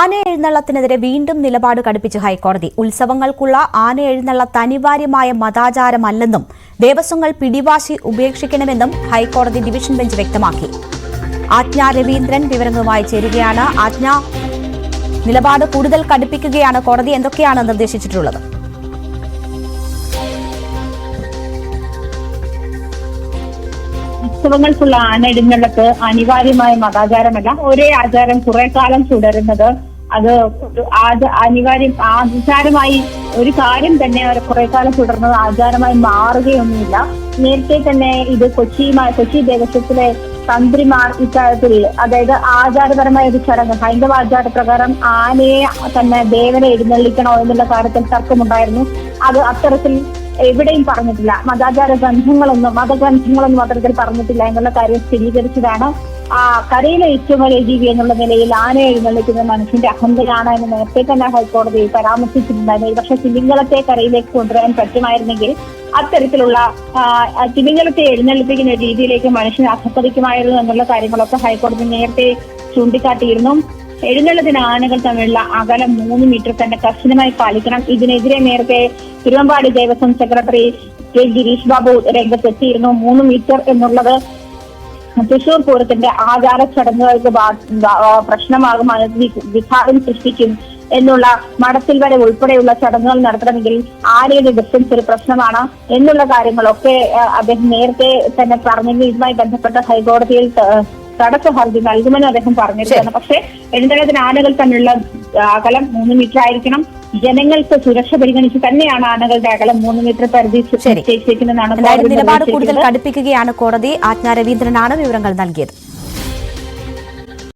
ആന എഴുന്നള്ളത്തിനെതിരെ വീണ്ടും നിലപാട് കടുപ്പിച്ച് ഹൈക്കോടതി. ഉത്സവങ്ങൾക്കുള്ള ആന എഴുന്നള്ളത്ത് അനിവാര്യമായ മതാചാരമല്ലെന്നും ദേവസ്വങ്ങൾ പിടിവാശി ഉപേക്ഷിക്കണമെന്നും ഹൈക്കോടതി ഡിവിഷൻ ബെഞ്ച് വ്യക്തമാക്കി. ആജ്ഞ രവീന്ദ്രൻ വിവരങ്ങളുമായി ചേരുകയാണ്. ആജ്ഞ, നിലപാട് കൂടുതൽ കടുപ്പിക്കുകയാണ് കോടതി. എന്തൊക്കെയാണ് നിർദ്ദേശിച്ചിട്ടുള്ളത്? ഉത്സവങ്ങൾക്കുള്ള ആന എഴുന്നള്ളത്ത് അനിവാര്യമായ മതാചാരമല്ല. ഒരേ ആചാരം കുറെ കാലം തുടരുന്നത് അത് ആചാരമായി ഒരു കാര്യം തന്നെ കുറെ കാലം തുടർന്നത് ആചാരമായി മാറുകയൊന്നുമില്ല. നേരത്തെ തന്നെ ഇത് കൊച്ചി ദേവസ്വത്തിലെ തന്ത്രിമാർ ഇക്കാര്യത്തിൽ, അതായത് ആചാരപരമായ ഒരു ചടങ്ങ്, ഹൈന്ദവ ആചാരപ്രകാരം ആനയെ തന്നെ ദേവനെ എഴുന്നള്ളിക്കണോ എന്നുള്ള കാര്യത്തിൽ തർക്കമുണ്ടായിരുന്നു. അത് അത്തരത്തിൽ എവിടെയും പറഞ്ഞിട്ടില്ല. മതഗ്രന്ഥങ്ങളൊന്നും അത്തരത്തിൽ പറഞ്ഞിട്ടില്ല എന്നുള്ള കാര്യം സ്ഥിരീകരിച്ചതാണ്. കരയിലെ ഏറ്റവും വലിയ ജീവി എന്നുള്ള നിലയിൽ ആന എഴുന്നള്ളിക്കുന്നത് മനുഷ്യന്റെ അഹന്തയാണ് എന്ന് നേരത്തെ തന്നെ ഹൈക്കോടതി പരാമർശിച്ചിട്ടുണ്ടായിരുന്നു. പക്ഷെ തിമിംഗലത്തെ കരയിലേക്ക് കൊണ്ടുവരാൻ പറ്റുമായിരുന്നെങ്കിൽ അത്തരത്തിലുള്ള തിമിംഗലത്തെ എഴുന്നള്ളിപ്പിക്കുന്ന രീതിയിലേക്ക് മനുഷ്യൻ അധപ്പതിക്കുമായിരുന്നു എന്നുള്ള കാര്യങ്ങളൊക്കെ ഹൈക്കോടതി നേരത്തെ ചൂണ്ടിക്കാട്ടിയിരുന്നു. എഴുന്നള്ളത്തിന് ആനകൾ തമ്മിലുള്ള അകലം 3 മീറ്റർ തന്നെ കർശനമായി പാലിക്കണം. ഇതിനെതിരെ നേരത്തെ തിരുവമ്പാടി ദേവസ്വം സെക്രട്ടറി കെ ഗിരീഷ് ബാബു രംഗത്തെത്തിയിരുന്നു. 3 മീറ്റർ എന്നുള്ളത് തൃശൂർ പൂരത്തിന്റെ ആചാര ചടങ്ങുകൾക്ക് പ്രശ്നമാകും, വിഘാതം സൃഷ്ടിക്കും എന്നുള്ള മടത്തിൽ വരെ ഉൾപ്പെടെയുള്ള ചടങ്ങുകൾ നടത്തണമെങ്കിൽ ആനയുടെ ഡിസ്റ്റൻസ് ഒരു പ്രശ്നമാണ് എന്നുള്ള കാര്യങ്ങളൊക്കെ അദ്ദേഹം നേരത്തെ തന്നെ പറഞ്ഞെങ്കിൽ ഇതുമായി ബന്ധപ്പെട്ട ഹൈക്കോടതിയിൽ തടസ്സ ഹർജി നൽകുമെന്ന് അദ്ദേഹം പറഞ്ഞിരിക്കുകയാണ്. പക്ഷേ എഴുന്നള്ളത്തിന് ആനകൾ തമ്മിലുള്ള അകലം 3 മീറ്റർ ആയിരിക്കണം. ജനങ്ങൾക്ക് സുരക്ഷ പരിഗണിച്ച് തന്നെയാണ് ആനകളുടെ അകലം 3 മീറ്റർ പരിധി നിശ്ചയിച്ചിരിക്കുന്നതാണ്. നിലപാട് കൂടുതൽ കടുപ്പിക്കുകയാണ് കോടതി. ആജ്ഞ രവീന്ദ്രനാണ് വിവരങ്ങൾ നൽകിയത്.